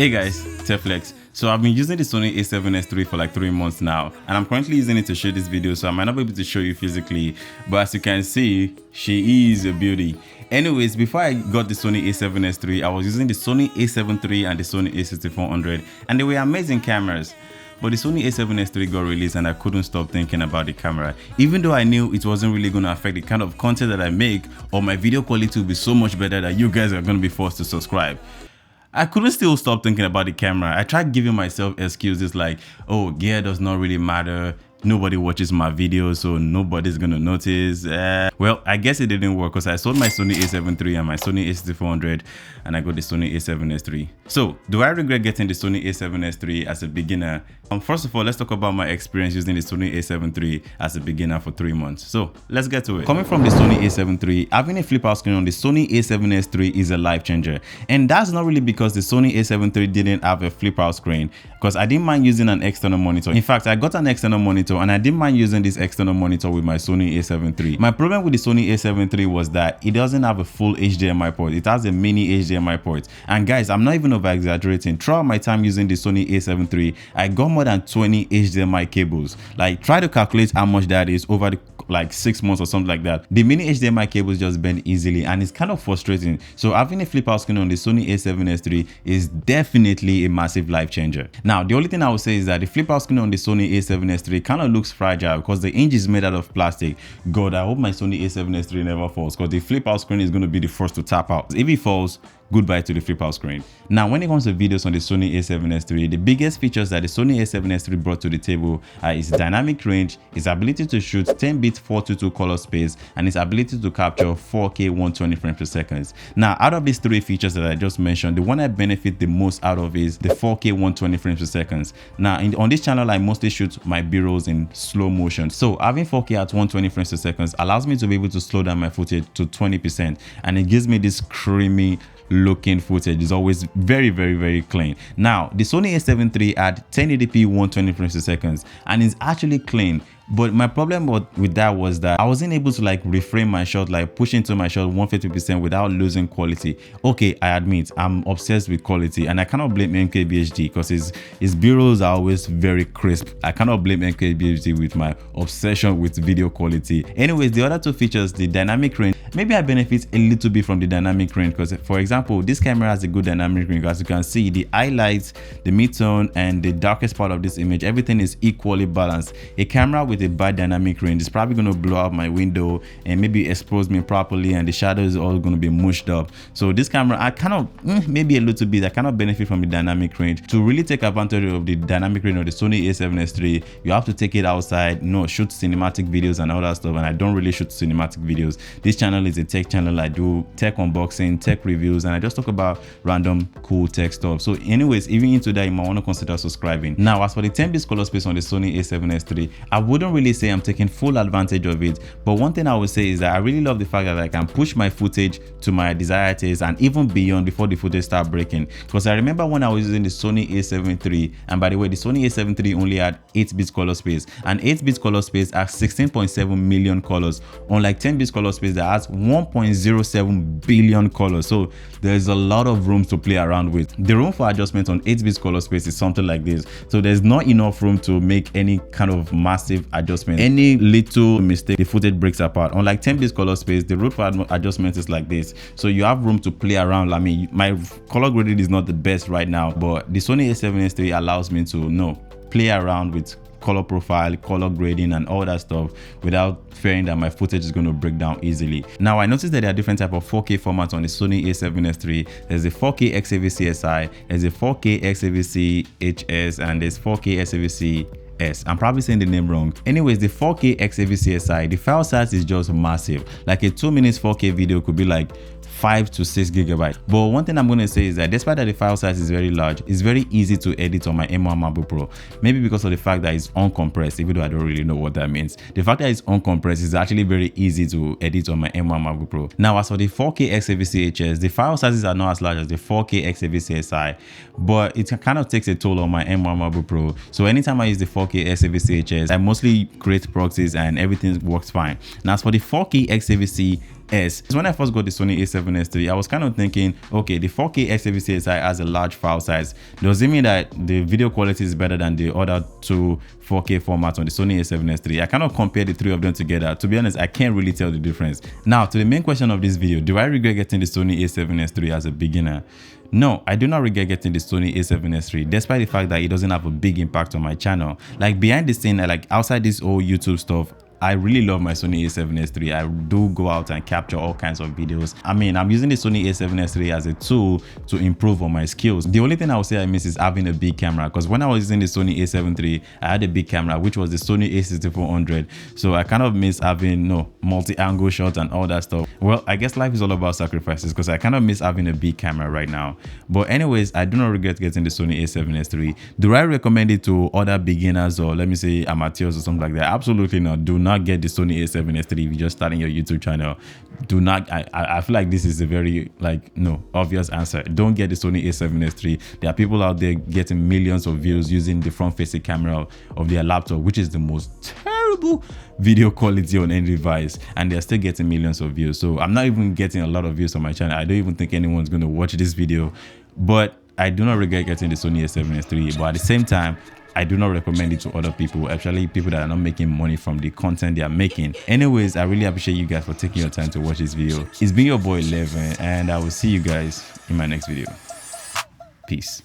Hey guys, Teflex. So I've been using the Sony A7S3 for like 3 months now, and I'm currently using it to shoot this video, so I might not be able to show you physically, but as you can see, she is a beauty. Anyways, before I got the Sony A7S3, I was using the Sony A7 III and the Sony A6400, and they were amazing cameras. But the Sony A7S3 got released and I couldn't stop thinking about the camera. Even though I knew it wasn't really going to affect the kind of content that I make, or my video quality will be so much better that you guys are going to be forced to subscribe, I couldn't still stop thinking about the camera. I tried giving myself excuses like, oh, gear does not really matter. Nobody watches my videos, so nobody's gonna notice. Well, I guess it didn't work because I sold my Sony A7 III and my Sony A6400 and I got the Sony A7S3. So, do I regret getting the Sony A7S3 as a beginner? First of all, let's talk about my experience using the Sony A7 III as a beginner for 3 months. So, let's get to it. Coming from the Sony A7 III, having a flip out screen on the Sony A7S3 is a life changer. And that's not really because the Sony A7 III didn't have a flip out screen, because I didn't mind using an external monitor. In fact, I got an external monitor and I didn't mind using this external monitor with my Sony A7 III. My problem with the Sony A7 III was that it doesn't have a full HDMI port. It has a mini HDMI port. And guys, I'm not even over exaggerating. Throughout my time using the Sony A7 III, I got more than 20 HDMI cables. Like, try to calculate how much that is over the like 6 months or something like that. The mini HDMI cables just bend easily and it's kind of frustrating. So having a flip out screen on the Sony A7S III is definitely a massive life changer. Now, the only thing I would say is that the flip out screen on the Sony A7S III kind of looks fragile because the hinge is made out of plastic. God, I hope my Sony A7S III never falls, because the flip out screen is going to be the first to tap out. If it falls, goodbye to the flip out screen. Now, when it comes to videos on the Sony A7S III, the biggest features that the Sony A7S III brought to the table are its dynamic range, its ability to shoot 10-bit 422 color space, and its ability to capture 4K 120 frames per second. Now, out of these 3 features that I just mentioned, the one I benefit the most out of is the 4K 120 frames per second. Now, on this channel, I mostly shoot my B-rolls in slow motion. So having 4K at 120 frames per second allows me to be able to slow down my footage to 20%, and it gives me this creamy looking footage. Is always very clean. Now, the Sony A7 III had 1080p 120 frames per second and it's actually clean. But my problem with that was that I wasn't able to like reframe my shot, like push into my shot 150% without losing quality. Okay, I admit I'm obsessed with quality and I cannot blame MKBHD because his B-rolls are always very crisp. I cannot blame MKBHD with my obsession with video quality. Anyways, the other 2 features, the dynamic range, maybe I benefit a little bit from the dynamic range because, for example, this camera has a good dynamic range. As you can see, the highlights, the midtone, and the darkest part of this image, everything is equally balanced. A camera with a bad dynamic range is probably going to blow out my window and maybe expose me properly, and the shadows are all going to be mushed up. So this camera, I kind of maybe a little bit, I cannot benefit from the dynamic range. To really take advantage of the dynamic range of the Sony A7S III, you have to take it outside, shoot cinematic videos and all that stuff, and I don't really shoot cinematic videos. This channel is a tech channel. I do tech unboxing, tech reviews, and I just talk about random cool tech stuff. So anyways, even into that, you might want to consider subscribing. Now, as for the 10-bit color space on the Sony A7S III, I wouldn't really say I'm taking full advantage of it, but one thing I would say is that I really love the fact that I can push my footage to my desired taste and even beyond before the footage start breaking. Because I remember when I was using the Sony A7 III, and by the way, the Sony A7 III only had 8-bit color space, and 8-bit color space has 16.7 million colors, unlike 10-bit color space that has 1.07 billion colors. So there's a lot of room to play around with. The room for adjustment on 8-bit color space is something like this. So there's not enough room to make any kind of massive adjustment. Any little mistake, the footage breaks apart. Unlike 10-bit color space, the room for adjustment is like this. So you have room to play around. I mean, my color grading is not the best right now, but the Sony A7S III allows me to play around with color profile, color grading, and all that stuff without fearing that my footage is going to break down easily. Now, I noticed that there are different type of 4K formats on the Sony A7S III. There's a 4K XAVC-SI, there's a 4K XAVC-HS, and there's 4K XAVC. I'm probably saying the name wrong. Anyways, the 4K XAVC-SI, the file size is just massive. Like a 2 minutes 4K video could be like 5 to 6 gigabytes. But one thing I'm going to say is that despite that the file size is very large, it's very easy to edit on my M1 MacBook Pro. Maybe because of the fact that it's uncompressed, even though I don't really know what that means. The fact that it's uncompressed is actually very easy to edit on my M1 MacBook Pro. Now, as for the 4K XAVC-HS, the file sizes are not as large as the 4K XAVC-SI, but it kind of takes a toll on my M1 MacBook Pro. So anytime I use the 4K XAVC-HS, I mostly create proxies and everything works fine. Now, as for the 4K XAVC A7S. So when I first got the Sony A7S III, I was kind of thinking, okay, the 4K XAVC has a large file size. Does it mean that the video quality is better than the other two 4K formats on the Sony A7S III? I cannot compare the three of them together. To be honest, I can't really tell the difference. Now, to the main question of this video, do I regret getting the Sony A7S III as a beginner? No, I do not regret getting the Sony A7S III, despite the fact that it doesn't have a big impact on my channel. Like behind the scene, like outside this whole YouTube stuff, I really love my Sony A7S III. I do go out and capture all kinds of videos. I mean, I'm using the Sony A7S III as a tool to improve on my skills. The only thing I would say I miss is having a big camera, because when I was using the Sony A7 III, I had a big camera, which was the Sony A6400. So I kind of miss having multi-angle shots and all that stuff. Well, I guess life is all about sacrifices, because I kind of miss having a big camera right now. But anyways, I do not regret getting the Sony A7S III. Do I recommend it to other beginners, or let me say amateurs or something like that? Absolutely not. Do not get the Sony A7S III if you're just starting your YouTube channel. Do not. I feel like this is a very obvious answer. Don't get the Sony A7S III. There are people out there getting millions of views using the front-facing camera of their laptop, which is the most terrible video quality on any device, and they're still getting millions of views. So I'm not even getting a lot of views on my channel. I don't even think anyone's going to watch this video, but I do not regret getting the Sony A7S III. But at the same time, I do not recommend it to other people, actually people that are not making money from the content they are making. Anyways, I really appreciate you guys for taking your time to watch this video. It's been your boy 11, and I will see you guys in my next video. Peace.